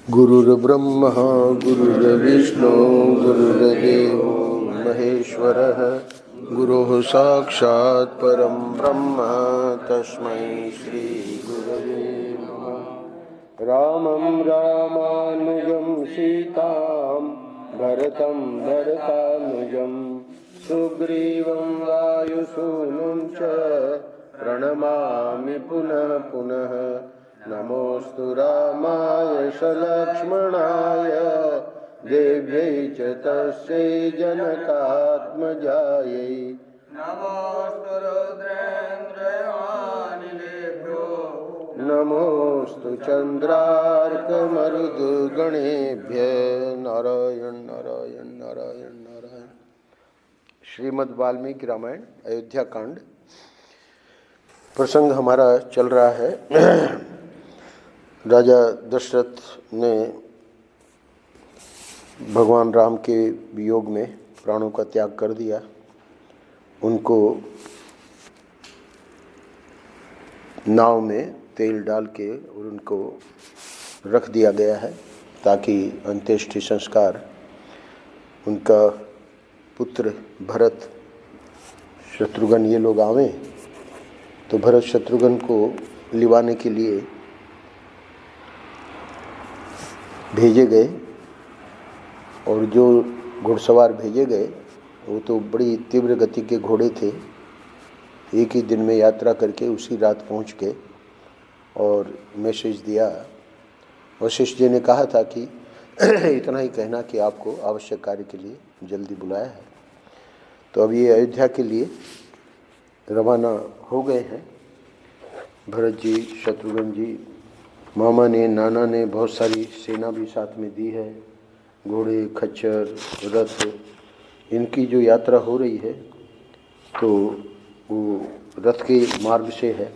गुरुर्ब्रह्मा गुरुर्विष्णु गुरुर्देवो महेश्वरः गुरुः साक्षात् परं ब्रह्म तस्मै श्री गुरवे नमः। रामं रामानुजं सीतां भरतं भरतानुजं सुग्रीवं वायुसूनुं च प्रणमामि पुनः पुनः। नमोस्तु रामाय सलक्ष्मणाय देव्यै च तस्यै जनकात्मजायै। नमोस्तु रुद्रेन्द्रयानिलेभ्यो नमोस्तु चंद्रार्कमरुद्गणेभ्यः। नारायण नारायण नारायण नारायण। श्रीमद् वाल्मीकि रामायण अयोध्या कांड प्रसंग हमारा चल रहा है। राजा दशरथ ने भगवान राम के वियोग में प्राणों का त्याग कर दिया। उनको नाव में तेल डाल के और उनको रख दिया गया है ताकि अंत्येष्टि संस्कार उनका पुत्र भरत शत्रुघ्न ये लोग आवें तो भरत शत्रुघ्न को लिवाने के लिए भेजे गए। और जो घुड़सवार भेजे गए वो तो बड़ी तीव्र गति के घोड़े थे। एक ही दिन में यात्रा करके उसी रात पहुंच गए और मैसेज दिया। वशिष्ठ जी ने कहा था कि इतना ही कहना कि आपको आवश्यक कार्य के लिए जल्दी बुलाया है। तो अब ये अयोध्या के लिए रवाना हो गए हैं। भरत जी, शत्रुघ्न जी, मामा ने, नाना ने बहुत सारी सेना भी साथ में दी है। घोड़े, खच्चर, रथ, इनकी जो यात्रा हो रही है तो वो रथ के मार्ग से है,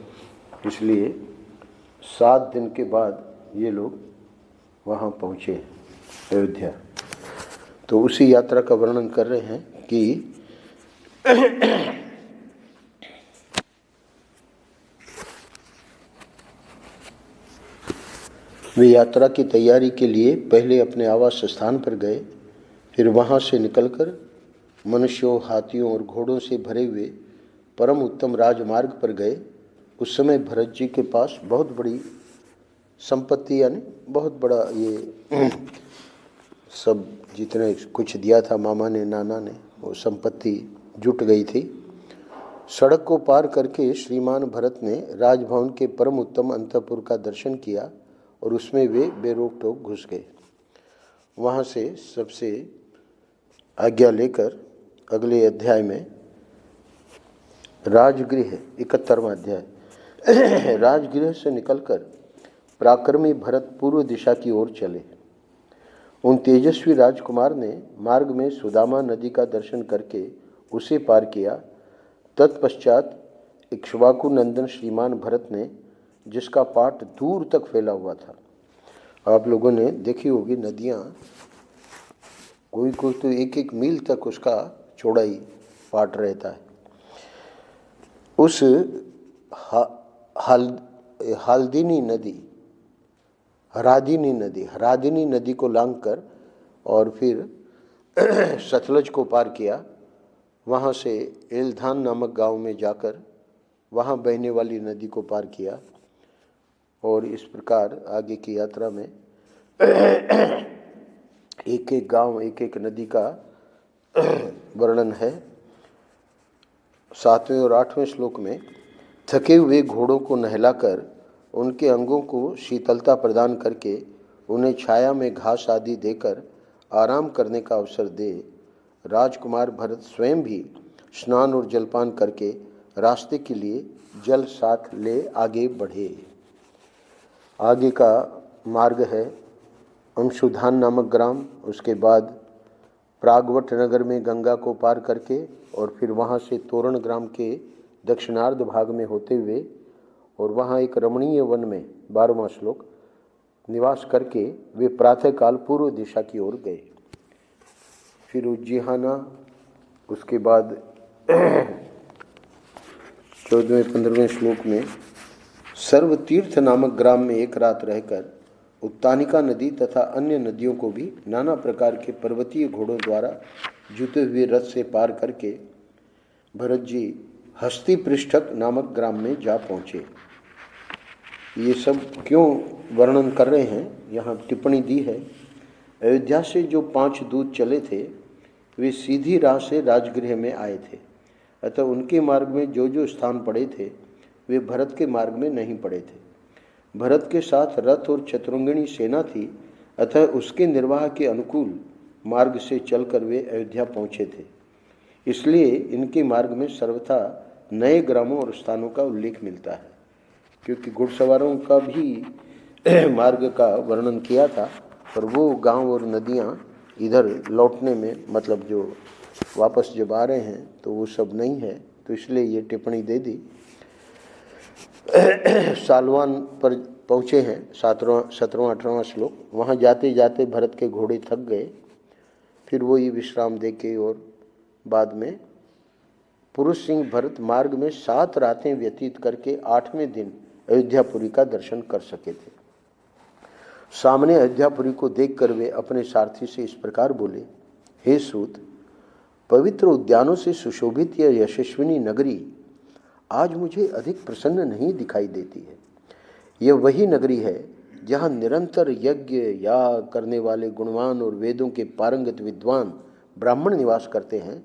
इसलिए 7 दिन के बाद ये लोग वहाँ पहुँचे अयोध्या। तो उसी यात्रा का वर्णन कर रहे हैं कि वे यात्रा की तैयारी के लिए पहले अपने आवास स्थान पर गए, फिर वहाँ से निकलकर मनुष्यों, हाथियों और घोड़ों से भरे हुए परम उत्तम राजमार्ग पर गए। उस समय भरत जी के पास बहुत बड़ी संपत्ति, यानी बहुत बड़ा ये सब जितने कुछ दिया था मामा ने, नाना ने, वो संपत्ति जुट गई थी। सड़क को पार करके श्रीमान भरत ने राजभवन के परम उत्तम अंतःपुर का दर्शन किया और उसमें वे बेरोक टोक घुस गए। वहाँ से सबसे आज्ञा लेकर अगले अध्याय में राजगृह, 71वां अध्याय, राजगृह से निकलकर पराक्रमी भरत पूर्व दिशा की ओर चले। उन तेजस्वी राजकुमार ने मार्ग में सुदामा नदी का दर्शन करके उसे पार किया। तत्पश्चात इक्ष्वाकु नंदन श्रीमान भरत ने, जिसका पाट दूर तक फैला हुआ था, आप लोगों ने देखी होगी नदियाँ, कोई कोई तो 1-1 मील तक उसका चौड़ाई पाट रहता है। उस हरादिनी नदी को लांघकर और फिर सतलज को पार किया। वहाँ से एलधान नामक गांव में जाकर वहाँ बहने वाली नदी को पार किया। और इस प्रकार आगे की यात्रा में एक एक गांव, एक एक नदी का वर्णन है। 7वें और 8वें श्लोक में थके हुए घोड़ों को नहलाकर उनके अंगों को शीतलता प्रदान करके उन्हें छाया में घास आदि देकर आराम करने का अवसर दे राजकुमार भरत स्वयं भी स्नान और जलपान करके रास्ते के लिए जल साथ ले आगे बढ़े। आगे का मार्ग है अंशुधान नामक ग्राम, उसके बाद प्रागवट नगर में गंगा को पार करके और फिर वहाँ से तोरण ग्राम के दक्षिणार्ध भाग में होते हुए और वहाँ एक रमणीय वन में 12वां श्लोक निवास करके वे प्रातःकाल पूर्व दिशा की ओर गए। फिर उज्जीहाना, उसके बाद 14वें 15वें श्लोक में सर्व तीर्थ नामक ग्राम में एक रात रहकर उत्तानिका नदी तथा अन्य नदियों को भी नाना प्रकार के पर्वतीय घोड़ों द्वारा जुते हुए रथ से पार करके भरत जी हस्ती पृष्ठक नामक ग्राम में जा पहुँचे। ये सब क्यों वर्णन कर रहे हैं, यहाँ टिप्पणी दी है। अयोध्या से जो 5 दूत चले थे वे सीधी राह से राजगृह में आए थे, अतः उनके मार्ग में जो जो स्थान पड़े थे वे भरत के मार्ग में नहीं पड़े थे। भरत के साथ रथ और चतुरंगिणी सेना थी, अतः उसके निर्वाह के अनुकूल मार्ग से चलकर वे अयोध्या पहुँचे थे। इसलिए इनके मार्ग में सर्वथा नए ग्रामों और स्थानों का उल्लेख मिलता है, क्योंकि घुड़सवारों का भी मार्ग का वर्णन किया था, पर वो गांव और नदियां इधर लौटने में, मतलब जो वापस जब आ रहे हैं तो वो सब नहीं है, तो इसलिए ये टिप्पणी दे दी। सालवान पर पहुँचे हैं, 17वां-18वां श्लोक। वहाँ जाते जाते भरत के घोड़े थक गए, फिर वो ये विश्राम दे के और बाद में पुरुष सिंह भरत मार्ग में 7 रातें व्यतीत करके 8वें दिन अयोध्यापुरी का दर्शन कर सके थे। सामने अयोध्यापुरी को देखकर वे अपने सारथी से इस प्रकार बोले, हे सूत, पवित्र उद्यानों से सुशोभित यह यशस्विनी नगरी आज मुझे अधिक प्रसन्न नहीं दिखाई देती है। यह वही नगरी है जहाँ निरंतर यज्ञ याग करने वाले गुणवान और वेदों के पारंगत विद्वान ब्राह्मण निवास करते हैं,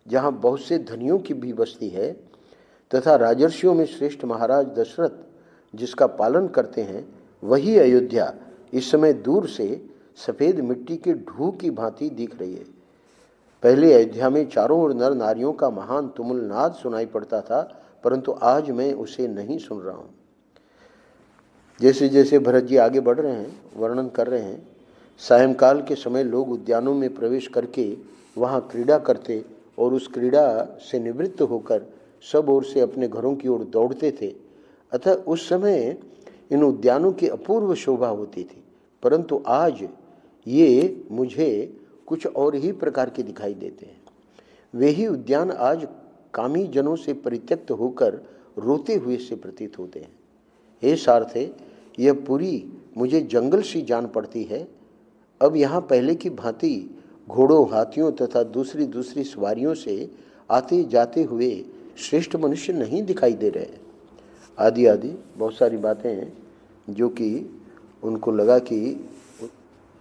जहाँ बहुत से धनियों की भी बस्ती है, तथा राजर्षियों में श्रेष्ठ महाराज दशरथ जिसका पालन करते हैं, वही अयोध्या इस समय दूर से सफ़ेद मिट्टी के ढूह की भांति दिख रही है। पहले अयोध्या में चारों ओर नर नारियों का महान तुमुल नाद सुनाई पड़ता था, परंतु आज मैं उसे नहीं सुन रहा हूँ। जैसे जैसे भरत जी आगे बढ़ रहे हैं, वर्णन कर रहे हैं, सायंकाल के समय लोग उद्यानों में प्रवेश करके वहाँ क्रीड़ा करते और उस क्रीड़ा से निवृत्त होकर सब ओर से अपने घरों की ओर दौड़ते थे। अतः उस समय इन उद्यानों की अपूर्व शोभा होती थी, परंतु आज ये मुझे कुछ और ही प्रकार के दिखाई देते हैं। वे ही उद्यान आज कामी जनों से परित्यक्त होकर रोते हुए से प्रतीत होते हैं। हे सारथे, यह पुरी मुझे जंगल सी जान पड़ती है। अब यहाँ पहले की भांति घोड़ों, हाथियों तथा दूसरी दूसरी सवारियों से आते जाते हुए श्रेष्ठ मनुष्य नहीं दिखाई दे रहे हैं। आदि आदि बहुत सारी बातें हैं जो कि उनको लगा कि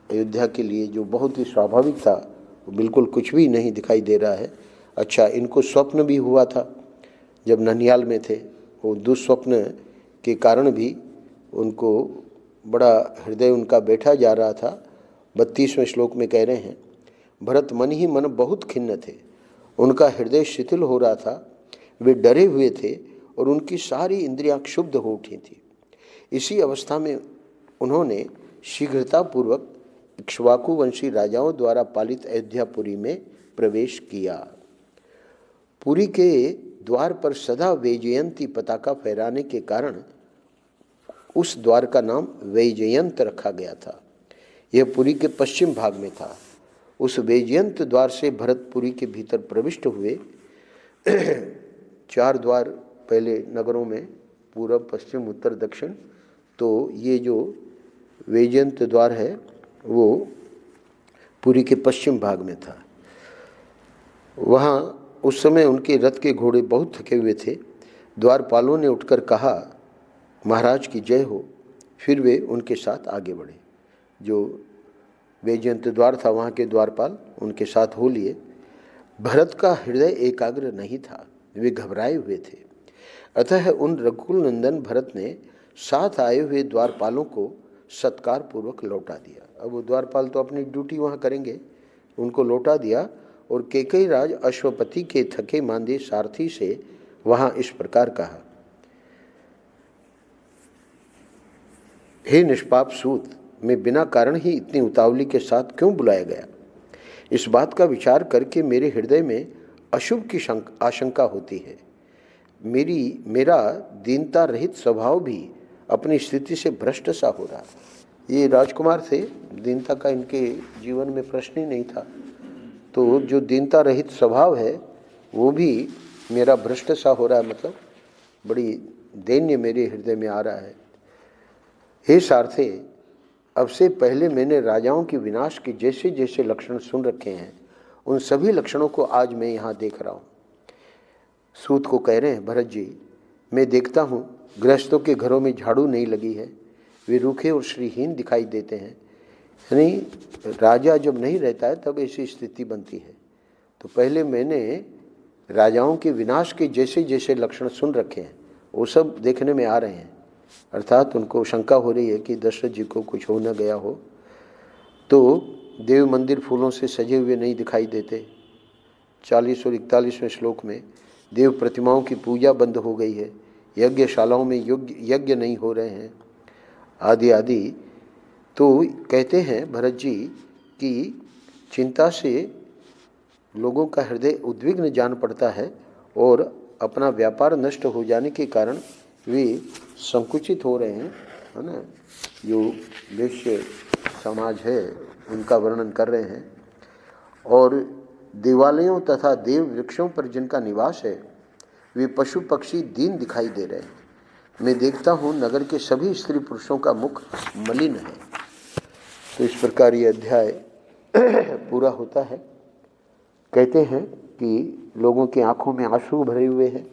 अयोध्या के लिए जो बहुत ही स्वाभाविक था वो बिल्कुल कुछ भी नहीं दिखाई दे रहा है। अच्छा, इनको स्वप्न भी हुआ था जब ननिहाल में थे, वो दुस्वप्न के कारण भी उनको बड़ा हृदय उनका बैठा जा रहा था। 32वें श्लोक में कह रहे हैं, भरत मन ही मन बहुत खिन्न थे, उनका हृदय शिथिल हो रहा था, वे डरे हुए थे और उनकी सारी इंद्रियां क्षुब्ध हो उठी थी। इसी अवस्था में उन्होंने शीघ्रतापूर्वक इक्ष्वाकु वंशी राजाओं द्वारा पालित अयोध्यापुरी में प्रवेश किया। पुरी के द्वार पर सदा वैजयंती पताका फहराने के कारण उस द्वार का नाम वैजयंत रखा गया था। यह पुरी के पश्चिम भाग में था। उस वैजयंत द्वार से भरतपुरी के भीतर प्रविष्ट हुए। 4 द्वार पहले नगरों में, पूर्व, पश्चिम, उत्तर, दक्षिण, तो ये जो वैजयंत द्वार है वो पुरी के पश्चिम भाग में था। वहाँ उस समय उनके रथ के घोड़े बहुत थके हुए थे। द्वारपालों ने उठकर कहा, महाराज की जय हो। फिर वे उनके साथ आगे बढ़े। जो वैजयंत द्वार था वहाँ के द्वारपाल उनके साथ हो लिए। भरत का हृदय एकाग्र नहीं था, वे घबराए हुए थे। अतः उन रघुकुल नंदन भरत ने साथ आए हुए द्वारपालों को सत्कार पूर्वक लौटा दिया। अब वो द्वारपाल तो अपनी ड्यूटी वहाँ करेंगे, उनको लौटा दिया और कैकेयी राज अश्वपति के थके मांदे सारथी से वहाँ इस प्रकार कहा, हे निष्पाप सूत, मैं बिना कारण ही इतनी उतावली के साथ क्यों बुलाया गया? इस बात का विचार करके मेरे हृदय में अशुभ की आशंका होती है। मेरा दीनता रहित स्वभाव भी अपनी स्थिति से भ्रष्ट सा हो रहा है। ये राजकुमार थे, दीनता का इनके जीवन में प्रश्न ही नहीं था, तो जो दीनता रहित स्वभाव है वो भी मेरा भ्रष्ट सा हो रहा है, मतलब बड़ी दैन्य मेरे हृदय में आ रहा है। हे सारथे, अब से पहले मैंने राजाओं के विनाश के जैसे जैसे लक्षण सुन रखे हैं, उन सभी लक्षणों को आज मैं यहाँ देख रहा हूँ। सूत को कह रहे हैं, भरत जी, मैं देखता हूँ गृहस्थों के घरों में झाड़ू नहीं लगी है, वे रूखे और श्रीहीन दिखाई देते हैं। यानी राजा जब नहीं रहता है तब ऐसी स्थिति बनती है। तो पहले मैंने राजाओं के विनाश के जैसे जैसे लक्षण सुन रखे हैं, वो सब देखने में आ रहे हैं। अर्थात उनको शंका हो रही है कि दशरथ जी को कुछ हो न गया हो। तो देव मंदिर फूलों से सजे हुए नहीं दिखाई देते। 40 और 41वें श्लोक में देव प्रतिमाओं की पूजा बंद हो गई है, यज्ञशालाओं में यज्ञ नहीं हो रहे हैं, आदि आदि। तो कहते हैं भरत जी कि चिंता से लोगों का हृदय उद्विग्न जान पड़ता है और अपना व्यापार नष्ट हो जाने के कारण वे संकुचित हो रहे हैं, है ना। जो वैश्य समाज है उनका वर्णन कर रहे हैं। और देवालयों तथा देव वृक्षों पर जिनका निवास है वे पशु पक्षी दीन दिखाई दे रहे हैं। मैं देखता हूँ नगर के सभी स्त्री पुरुषों का मुख मलिन है। तो इस प्रकार ये अध्याय पूरा होता है। कहते हैं कि लोगों की आंखों में आंसू भरे हुए हैं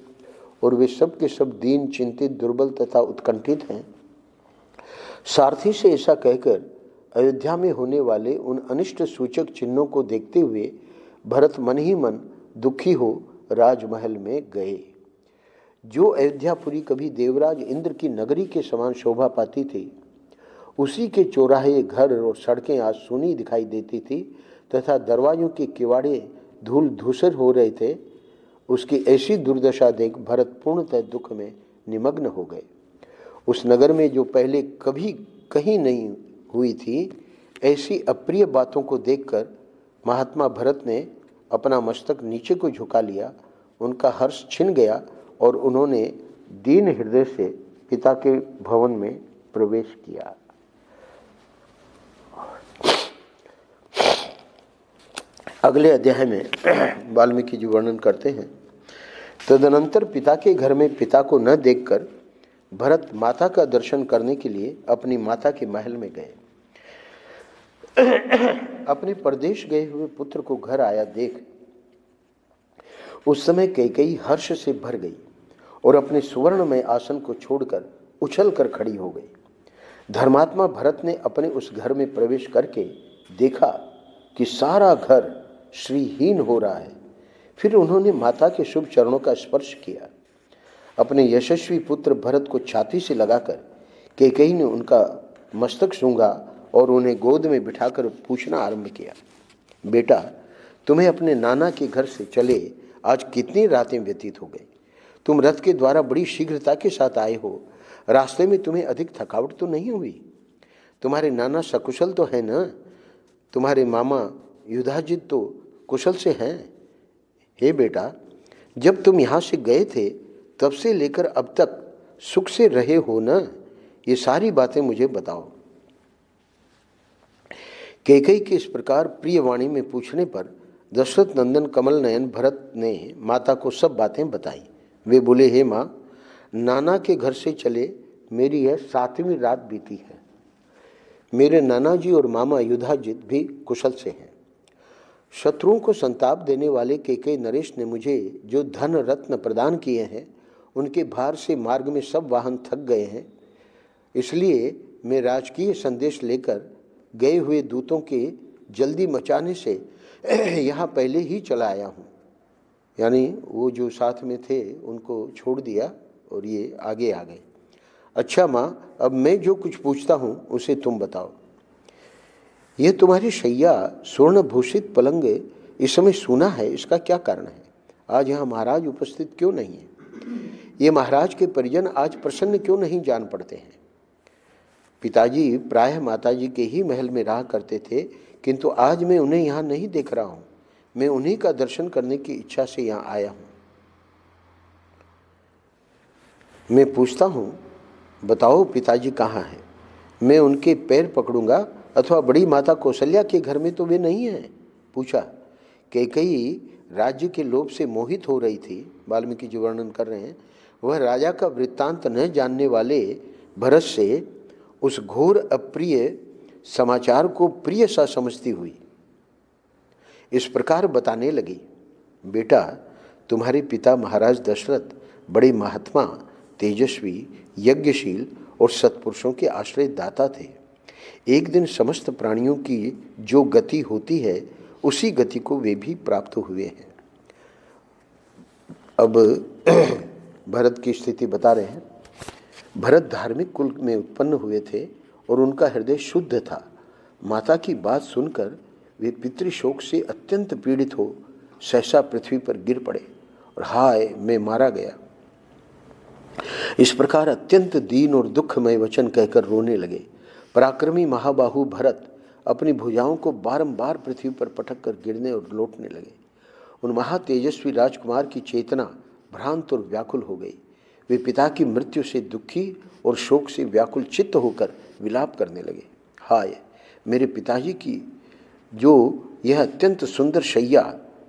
और वे सब के सब दीन, चिंतित, दुर्बल तथा उत्कंठित हैं। सारथी से ऐसा कहकर अयोध्या में होने वाले उन अनिष्ट सूचक चिन्हों को देखते हुए भरत मन ही मन दुखी हो राजमहल में गए। जो अयोध्यापुरी कभी देवराज इंद्र की नगरी के समान शोभा पाती थी, उसी के चौराहे, घर और सड़कें आज सूनी दिखाई देती थी तथा दरवाजों के किवाड़े धूल धूसर हो रहे थे। उसकी ऐसी दुर्दशा देख भरत पूर्णतः दुख में निमग्न हो गए। उस नगर में जो पहले कभी कहीं नहीं हुई थी, ऐसी अप्रिय बातों को देखकर महात्मा भरत ने अपना मस्तक नीचे को झुका लिया। उनका हर्ष छिन गया और उन्होंने दीन हृदय से पिता के भवन में प्रवेश किया। अगले अध्याय में वाल्मीकि जी वर्णन करते हैं, तदनंतर पिता के घर में पिता को न देखकर भरत माता का दर्शन करने के लिए अपनी माता के महल में गए। अपने परदेश गए हुए पुत्र को घर आया देख उस समय कैकेयी हर्ष से भर गई और अपने सुवर्ण में आसन को छोड़कर उछल कर खड़ी हो गई। धर्मात्मा भरत ने अपने उस घर में प्रवेश करके देखा कि सारा घर श्रीहीन हो रहा है। फिर उन्होंने माता के शुभ चरणों का स्पर्श किया। अपने यशस्वी पुत्र भरत को छाती से लगाकर कैकेयी ने उनका मस्तक सूंघा और उन्हें गोद में बिठाकर पूछना आरंभ किया, बेटा, तुम्हें अपने नाना के घर से चले आज कितनी रातें व्यतीत हो गई? तुम रथ के द्वारा बड़ी शीघ्रता के साथ आए हो। रास्ते में तुम्हें अधिक थकावट तो नहीं हुई? तुम्हारे नाना सकुशल तो है ना? तुम्हारे मामा युधाजित तो कुशल से हैं? हे बेटा, जब तुम यहाँ से गए थे तब से लेकर अब तक सुख से रहे हो ना? ये सारी बातें मुझे बताओ। कैकेयी के इस प्रकार प्रिय वाणी में पूछने पर दशरथ नंदन कमल नयन भरत ने माता को सब बातें बताई। वे बोले, हे माँ, नाना के घर से चले मेरी यह 7वीं रात बीती है। मेरे नाना जी और मामा युधाजित भी कुशल से हैं। शत्रुओं को संताप देने वाले कैकेयी नरेश ने मुझे जो धन रत्न प्रदान किए हैं, उनके भार से मार्ग में सब वाहन थक गए हैं। इसलिए मैं राजकीय संदेश लेकर गए हुए दूतों के जल्दी मचाने से यहाँ पहले ही चला आया हूँ। यानी वो जो साथ में थे उनको छोड़ दिया और ये आगे आ गए। अच्छा माँ, अब मैं जो कुछ पूछता हूँ उसे तुम बताओ। ये तुम्हारी शैया स्वर्ण भूषित पलंग इस समय सूना है, इसका क्या कारण है? आज यहाँ महाराज उपस्थित क्यों नहीं है? ये महाराज के परिजन आज प्रसन्न क्यों नहीं जान पड़ते हैं? पिताजी प्रायः माताजी के ही महल में रहा करते थे, किंतु आज मैं उन्हें यहाँ नहीं देख रहा हूँ। मैं उन्हीं का दर्शन करने की इच्छा से यहाँ आया हूँ। मैं पूछता हूँ, बताओ पिताजी कहाँ हैं? मैं उनके पैर पकड़ूंगा, अथवा बड़ी माता कौशल्या के घर में तो वे नहीं हैं? पूछा। कैकेयी राज्य के लोभ से मोहित हो रही थी। वाल्मीकि जी वर्णन कर रहे हैं, वह राजा का वृत्तांत न जानने वाले भरत से उस घोर अप्रिय समाचार को प्रिय सा समझती हुई इस प्रकार बताने लगी, बेटा, तुम्हारे पिता महाराज दशरथ बड़े महात्मा, तेजस्वी, यज्ञशील और सत्पुरुषों के आश्रय दाता थे। एक दिन समस्त प्राणियों की जो गति होती है उसी गति को वे भी प्राप्त हुए हैं। अब भरत की स्थिति बता रहे हैं। भरत धार्मिक कुल में उत्पन्न हुए थे और उनका हृदय शुद्ध था। माता की बात सुनकर वे पितृशोक से अत्यंत पीड़ित हो सहसा पृथ्वी पर गिर पड़े और हाय, मैं मारा गया, इस प्रकार अत्यंत दीन और दुखमय वचन कहकर रोने लगे। पराक्रमी महाबाहु भरत अपनी भुजाओं को बारंबार पृथ्वी पर पटक कर गिरने और लौटने लगे। उन महातेजस्वी राजकुमार की चेतना भ्रांत और व्याकुल हो गई। वे पिता की मृत्यु से दुखी और शोक से व्याकुल चित्त होकर विलाप करने लगे। हाय, मेरे पिताजी की जो यह अत्यंत सुंदर शैया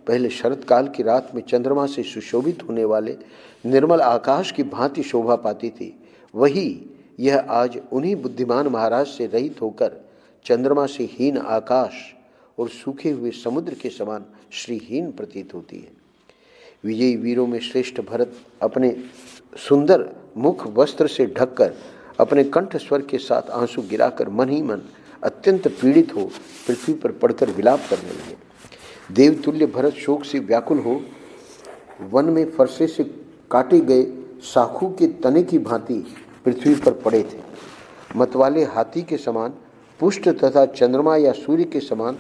पहले शरत काल की रात में चंद्रमा से सुशोभित होने वाले निर्मल आकाश की भांति शोभा पाती थी, वही यह आज उन्हीं बुद्धिमान महाराज से रहित होकर चंद्रमा से हीन आकाश और सूखे हुए समुद्र के समान श्रीहीन प्रतीत होती है। विजयी वीरों में श्रेष्ठ भरत अपने सुंदर मुख वस्त्र से ढककर अपने कंठ स्वर के साथ आंसू गिराकर मन ही मन अत्यंत पीड़ित हो पृथ्वी पर पड़कर विलाप करने लगे। देवतुल्य भरत शोक से व्याकुल हो वन में फरसे से काटे गए साखू के तने की भांति पृथ्वी पर पड़े थे। मतवाले हाथी के समान पुष्ट तथा चंद्रमा या सूर्य के समान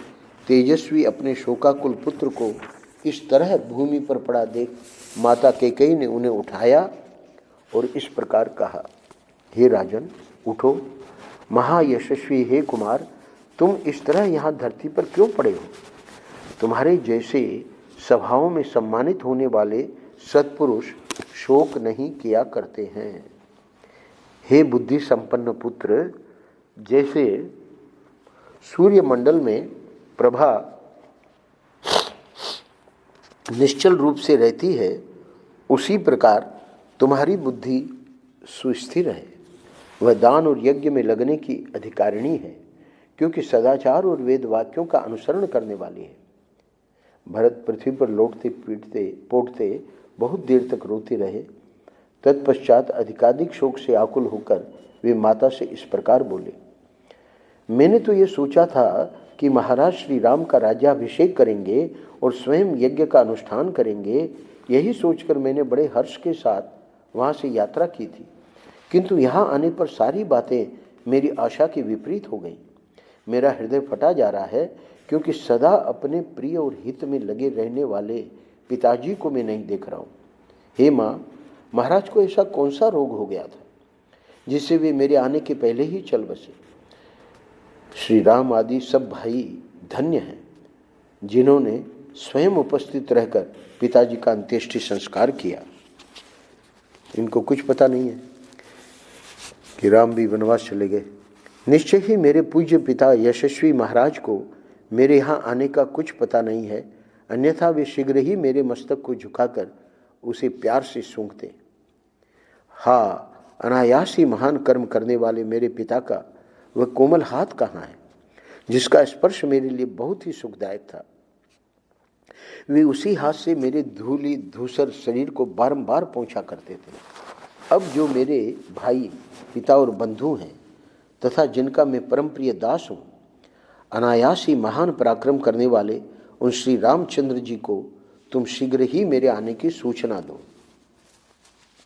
तेजस्वी अपने शोकाकुल पुत्र को इस तरह भूमि पर पड़ा देख माता कैकेयी ने उन्हें उठाया और इस प्रकार कहा, हे राजन, उठो। महायशस्वी हे कुमार, तुम इस तरह यहाँ धरती पर क्यों पड़े हो? तुम्हारे जैसे सभाओं में सम्मानित होने वाले सत्पुरुष शोक नहीं किया करते हैं। हे बुद्धि संपन्न पुत्र, जैसे सूर्यमंडल में प्रभा निश्चल रूप से रहती है, उसी प्रकार तुम्हारी बुद्धि सुस्थिर है। वह दान और यज्ञ में लगने की अधिकारिणी है, क्योंकि सदाचार और वेद वाक्यों का अनुसरण करने वाली है। भरत पृथ्वी पर लौटते पीटते पोटते बहुत देर तक रोते रहे। तत्पश्चात अधिकाधिक शोक से आकुल होकर वे माता से इस प्रकार बोले, मैंने तो ये सोचा था कि महाराज श्री राम का राज्याभिषेक करेंगे और स्वयं यज्ञ का अनुष्ठान करेंगे। यही सोचकर मैंने बड़े हर्ष के साथ वहाँ से यात्रा की थी, किंतु यहाँ आने पर सारी बातें मेरी आशा के विपरीत हो गई। मेरा हृदय फटा जा रहा है, क्योंकि सदा अपने प्रिय और हित में लगे रहने वाले पिताजी को मैं नहीं देख रहा हूँ। हे माँ, महाराज को ऐसा कौन सा रोग हो गया था जिससे वे मेरे आने के पहले ही चल बसे? श्री राम आदि सब भाई धन्य हैं, जिन्होंने स्वयं उपस्थित रहकर पिताजी का अंत्येष्टि संस्कार किया। इनको कुछ पता नहीं है कि राम भी वनवास चले गए। निश्चय ही मेरे पूज्य पिता यशस्वी महाराज को मेरे यहाँ आने का कुछ पता नहीं है, अन्यथा वे शीघ्र ही मेरे मस्तक को झुकाकर उसे प्यार से सूंघते। हाँ, अनायास ही महान कर्म करने वाले मेरे पिता का वह कोमल हाथ कहाँ है, जिसका स्पर्श मेरे लिए बहुत ही सुखदायक था। वे उसी हाथ से मेरे धूली धूसर शरीर को बारंबार पोंछा करते थे। अब जो मेरे भाई, पिता और बंधु हैं तथा जिनका मैं परम प्रिय दास हूँ, अनायास ही महान पराक्रम करने वाले उन श्री रामचंद्र जी को तुम शीघ्र ही मेरे आने की सूचना दो।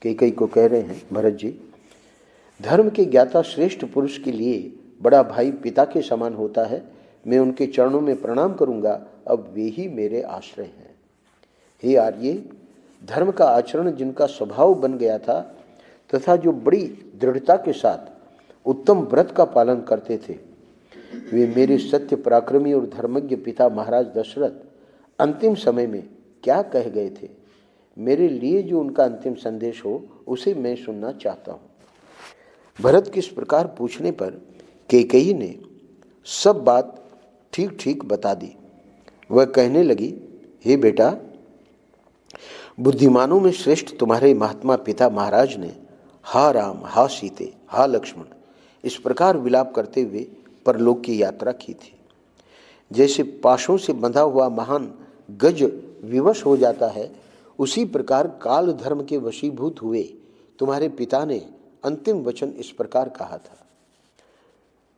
कैकेयी को कह रहे हैं, भरत जी, धर्म के ज्ञाता श्रेष्ठ पुरुष के लिए बड़ा भाई पिता के समान होता है। मैं उनके चरणों में प्रणाम करूंगा, अब वे ही मेरे आश्रय हैं। हे आर्ये, धर्म का आचरण जिनका स्वभाव बन गया था तथा जो बड़ी दृढ़ता के साथ उत्तम व्रत का पालन करते थे, वे मेरे सत्य पराक्रमी और धर्मज्ञ पिता महाराज दशरथ अंतिम समय में क्या कह गए थे, मेरे लिए जो उनका अंतिम संदेश हो उसे मैं सुनना चाहता हूँ। भरत के इस प्रकार पूछने पर कैकेयी ने सब बात ठीक ठीक बता दी। वह कहने लगी, हे बेटा, बुद्धिमानों में श्रेष्ठ तुम्हारे महात्मा पिता महाराज ने हा राम, हा सीते, हा लक्ष्मण इस प्रकार विलाप करते हुए परलोक की यात्रा की थी। जैसे पाशों से बंधा हुआ महान गज विवश हो जाता है, उसी प्रकार काल धर्म के वशीभूत हुए तुम्हारे पिता ने अंतिम वचन इस प्रकार कहा था,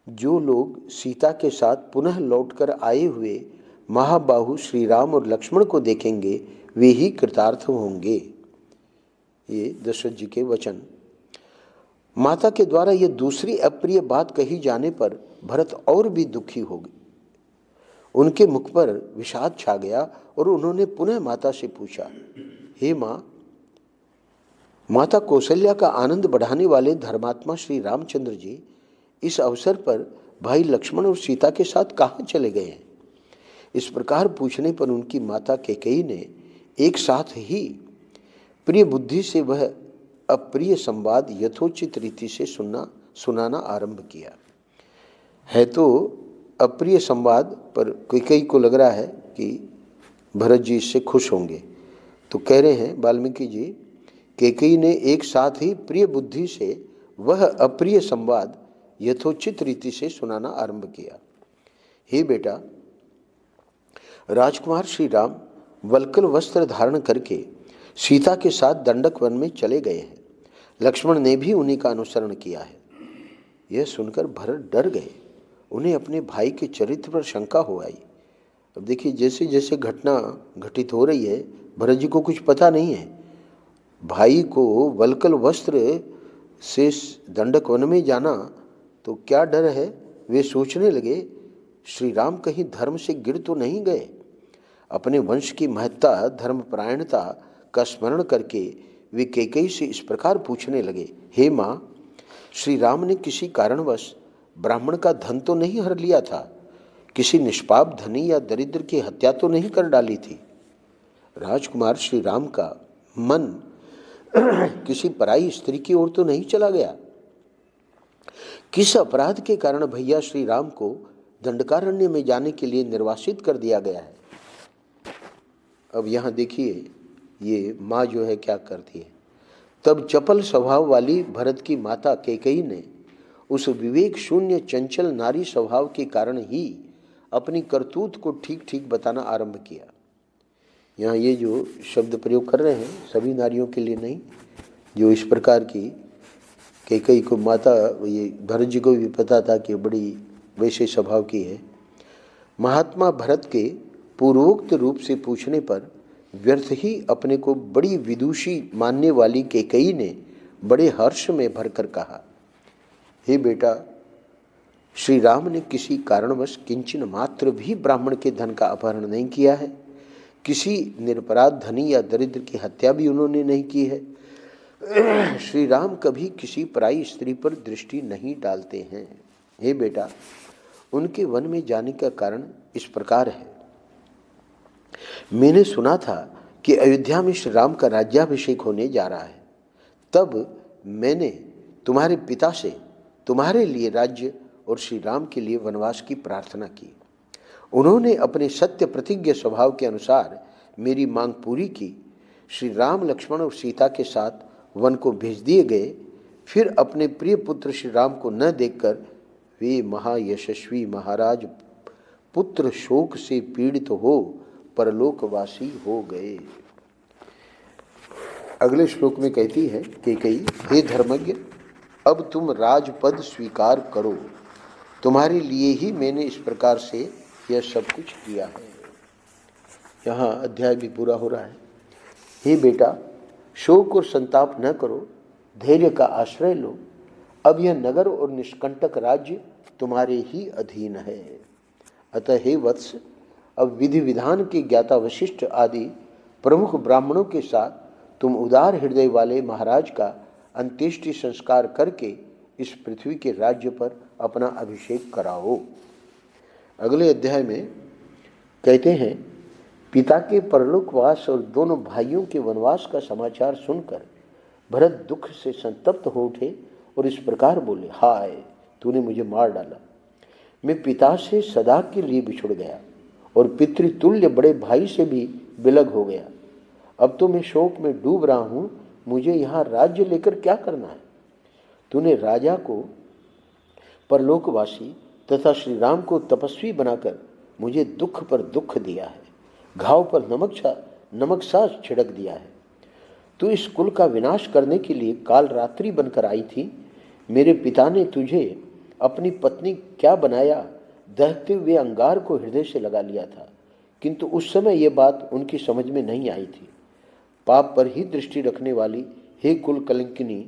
जो लोग सीता के साथ पुनः लौटकर आए हुए महाबाहु श्री राम और लक्ष्मण को देखेंगे वे ही कृतार्थ होंगे। ये दशरथ जी के वचन। माता के द्वारा ये दूसरी अप्रिय बात कही जाने पर भरत और भी दुखी हो गए। उनके मुख पर विषाद छा गया और उन्होंने पुनः माता से पूछा, हे माँ, माता कौशल्या का आनंद बढ़ाने वाले धर्मात्मा श्री रामचंद्र जी इस अवसर पर भाई लक्ष्मण और सीता के साथ कहाँ चले गए हैं? इस प्रकार पूछने पर उनकी माता कैकेयी ने एक साथ ही प्रिय बुद्धि से वह अप्रिय संवाद यथोचित रीति से सुनाना आरंभ किया। है तो अप्रिय संवाद, पर कैकेयी को लग रहा है कि भरत जी इससे खुश होंगे, तो कह रहे हैं वाल्मीकि जी, कैकेयी ने एक साथ ही प्रिय बुद्धि से वह अप्रिय संवाद यथोचित रीति से सुनाना आरंभ किया। हे बेटा, राजकुमार श्री राम वल्कल वस्त्र धारण करके सीता के साथ दंडक वन में चले गए हैं। लक्ष्मण ने भी उन्हीं का अनुसरण किया है। यह सुनकर भरत डर गए। उन्हें अपने भाई के चरित्र पर शंका हो आई। अब देखिए, जैसे जैसे घटना घटित हो रही है, भरत जी को कुछ पता नहीं है। भाई को वल्कल वस्त्र से दंडक वन में जाना तो क्या डर है। वे सोचने लगे, श्री राम कहीं धर्म से गिर तो नहीं गए। अपने वंश की महत्ता, धर्मपरायणता का स्मरण करके वे कैकेयी से इस प्रकार पूछने लगे, हे माँ, श्री राम ने किसी कारणवश ब्राह्मण का धन तो नहीं हर लिया था? किसी निष्पाप धनी या दरिद्र की हत्या तो नहीं कर डाली थी? राजकुमार श्री राम का मन किसी पराई स्त्री की ओर तो नहीं चला गया? किस अपराध के कारण भैया श्री राम को दंडकारण्य में जाने के लिए निर्वासित कर दिया गया है? अब यहाँ देखिए, ये माँ जो है क्या करती है। तब चपल स्वभाव वाली भरत की माता कैकेयी ने उस विवेक शून्य चंचल नारी स्वभाव के कारण ही अपनी करतूत को ठीक ठीक बताना आरंभ किया। यहाँ ये जो शब्द प्रयोग कर रहे हैं सभी नारियों के लिए नहीं, जो इस प्रकार की कैकेयी को माता, ये भरत जी को भी पता था कि बड़ी वैसे स्वभाव की है। महात्मा भरत के पूर्वोक्त रूप से पूछने पर व्यर्थ ही अपने को बड़ी विदुषी मानने वाली कैकेयी ने बड़े हर्ष में भरकर कहा, हे बेटा, श्री राम ने किसी कारणवश किंचन मात्र भी ब्राह्मण के धन का अपहरण नहीं किया है। किसी निरपराध धनी या दरिद्र की हत्या भी उन्होंने नहीं की है। श्री राम कभी किसी पराई स्त्री पर दृष्टि नहीं डालते हैं। हे बेटा, उनके वन में जाने का कारण इस प्रकार है। मैंने सुना था कि अयोध्या में श्री राम का राज्याभिषेक होने जा रहा है। तब मैंने तुम्हारे पिता से तुम्हारे लिए राज्य और श्री राम के लिए वनवास की प्रार्थना की। उन्होंने अपने सत्य प्रतिज्ञ स्वभाव के अनुसार मेरी मांग पूरी की। श्री राम, लक्ष्मण और सीता के साथ वन को भेज दिए गए। फिर अपने प्रिय पुत्र श्री राम को न देखकर वे महायशस्वी महाराज पुत्र शोक से पीड़ित हो परलोकवासी हो गए। अगले श्लोक में कहती है कैकेयी, हे धर्मज्ञ, अब तुम राजपद स्वीकार करो। तुम्हारे लिए ही मैंने इस प्रकार से यह सब कुछ किया है। यहाँ अध्याय भी पूरा हो रहा है। हे बेटा, शोक और संताप न करो, धैर्य का आश्रय लो। अब यह नगर और निष्कंटक राज्य तुम्हारे ही अधीन है। अतः हे वत्स, अब विधि विधान के ज्ञाता वशिष्ठ आदि प्रमुख ब्राह्मणों के साथ तुम उदार हृदय वाले महाराज का अंत्येष्टि संस्कार करके इस पृथ्वी के राज्य पर अपना अभिषेक कराओ। अगले अध्याय में कहते हैं, पिता के परलोकवास और दोनों भाइयों के वनवास का समाचार सुनकर भरत दुख से संतप्त हो उठे और इस प्रकार बोले, हाय, तूने मुझे मार डाला। मैं पिता से सदा के लिए बिछुड़ गया और पितृतुल्य बड़े भाई से भी विलग हो गया। अब तो मैं शोक में डूब रहा हूँ। मुझे यहाँ राज्य लेकर क्या करना है? तूने राजा को परलोकवासी तथा श्री राम को तपस्वी बनाकर मुझे दुख पर दुख दिया है, घाव पर नमक सा छिड़क दिया है। तू इस कुल का विनाश करने के लिए काल रात्रि बनकर आई थी। मेरे पिता ने तुझे अपनी पत्नी क्या बनाया, दहते हुए अंगार को हृदय से लगा लिया था, किंतु उस समय यह बात उनकी समझ में नहीं आई थी। पाप पर ही दृष्टि रखने वाली हे कुल कलंकिनी,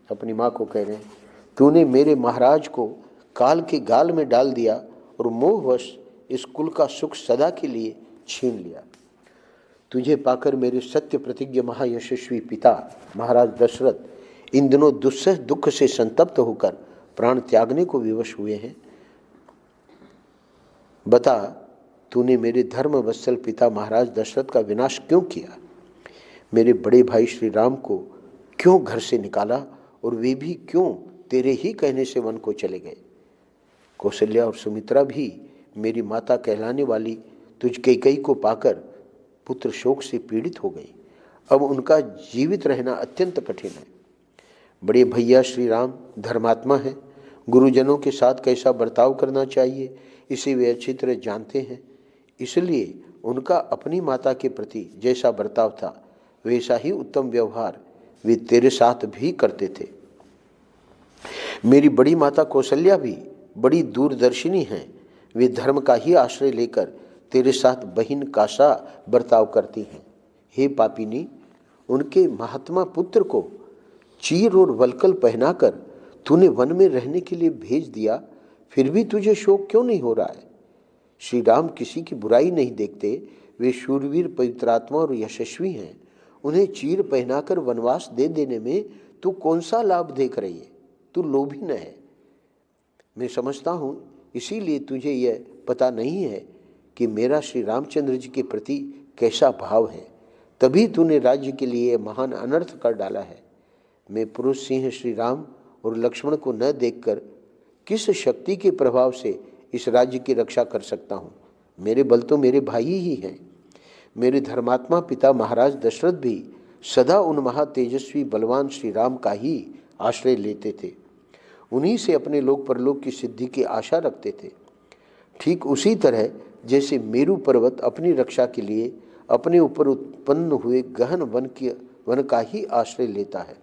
अपनी माँ को कह रहे हैं, तूने मेरे महाराज को काल के गाल में डाल दिया और मोहवश इस कुल का सुख सदा के लिए छीन लिया। तुझे पाकर मेरे सत्य प्रतिज्ञ महायशस्वी पिता महाराज दशरथ इन दिनों दुस्सह दुख से संतप्त होकर प्राण त्यागने को विवश हुए हैं। बता, तूने मेरे धर्म वत्सल पिता महाराज दशरथ का विनाश क्यों किया? मेरे बड़े भाई श्री राम को क्यों घर से निकाला और वे भी क्यों तेरे ही कहने से वन को चले गए? कौशल्या और सुमित्रा भी मेरी माता कहलाने वाली तुझ कैकेयी को पाकर पुत्र शोक से पीड़ित हो गई। अब उनका जीवित रहना अत्यंत कठिन है। बड़े भैया श्री राम धर्मात्मा हैं, गुरुजनों के साथ कैसा बर्ताव करना चाहिए इसे वे अच्छी तरह जानते हैं, इसलिए उनका अपनी माता के प्रति जैसा बर्ताव था वैसा ही उत्तम व्यवहार वे तेरे साथ भी करते थे। मेरी बड़ी माता कौशल्या भी बड़ी दूरदर्शिनी हैं, वे धर्म का ही आश्रय लेकर तेरे साथ बहिन का सा बर्ताव करती हैं। हे पापिनी, उनके महात्मा पुत्र को चीर और वलकल पहनाकर तूने वन में रहने के लिए भेज दिया, फिर भी तुझे शोक क्यों नहीं हो रहा है? श्री राम किसी की बुराई नहीं देखते, वे शूरवीर पवित्रात्मा और यशस्वी हैं। उन्हें चीर पहनाकर वनवास दे देने में तू कौन सा लाभ देख रही है? तू लोभी न है। मैं समझता हूँ इसीलिए तुझे यह पता नहीं है कि मेरा श्री रामचंद्र जी के प्रति कैसा भाव है, तभी तूने राज्य के लिए महान अनर्थ कर डाला है। मैं पुरुष सिंह श्री राम और लक्ष्मण को न देखकर किस शक्ति के प्रभाव से इस राज्य की रक्षा कर सकता हूँ? मेरे बल तो मेरे भाई ही हैं। मेरे धर्मात्मा पिता महाराज दशरथ भी सदा उन महातेजस्वी बलवान श्री राम का ही आश्रय लेते थे, उन्हीं से अपने लोक परलोक की सिद्धि की आशा रखते थे। ठीक उसी तरह जैसे मेरू पर्वत अपनी रक्षा के लिए अपने ऊपर उत्पन्न हुए गहन वन का ही आश्रय लेता है।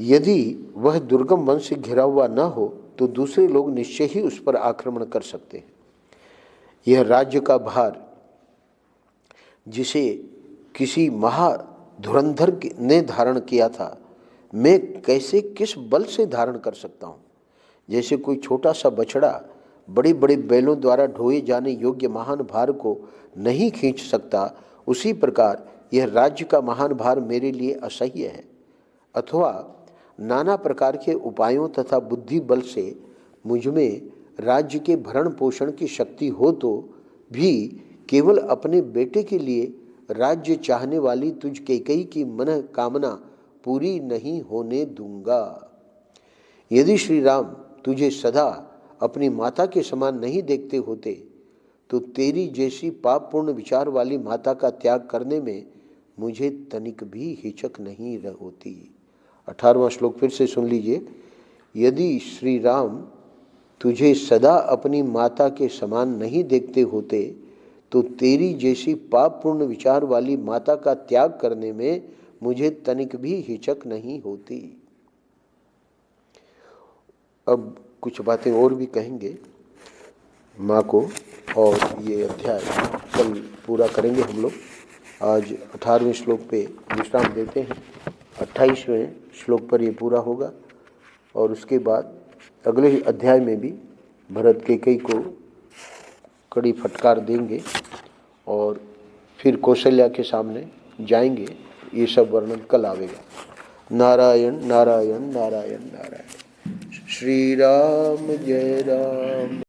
यदि वह दुर्गम वन से घिरा हुआ न हो तो दूसरे लोग निश्चय ही उस पर आक्रमण कर सकते हैं। यह राज्य का भार जिसे किसी महाधुरंधर ने धारण किया था, मैं कैसे किस बल से धारण कर सकता हूँ? जैसे कोई छोटा सा बछड़ा बड़े बड़े बैलों द्वारा ढोए जाने योग्य महान भार को नहीं खींच सकता, उसी प्रकार यह राज्य का महान भार मेरे लिए असह्य है। अथवा नाना प्रकार के उपायों तथा बुद्धि बल से मुझमें राज्य के भरण पोषण की शक्ति हो तो भी केवल अपने बेटे के लिए राज्य चाहने वाली तुझ कैकेयी की मन कामना पूरी नहीं होने दूंगा। यदि श्री राम तुझे सदा अपनी माता के समान नहीं देखते होते तो तेरी जैसी पापपूर्ण विचार वाली माता का त्याग करने में मुझे तनिक भी हिचक नहीं होती। 18वां श्लोक फिर से सुन लीजिए। यदि श्री राम तुझे सदा अपनी माता के समान नहीं देखते होते तो तेरी जैसी पापपूर्ण विचार वाली माता का त्याग करने में मुझे तनिक भी हिचक नहीं होती। अब कुछ बातें और भी कहेंगे माँ को, और ये अध्याय कल पूरा करेंगे हम लोग। आज 18वें श्लोक पे विश्राम देते हैं, 28वें श्लोक पर ये पूरा होगा और उसके बाद अगले अध्याय में भी भरत कैकेयी को कड़ी फटकार देंगे और फिर कौशल्या के सामने जाएंगे। ये सब वर्णन कल आवेगा। नारायण नारायण नारायण नारायण। श्री राम जय राम।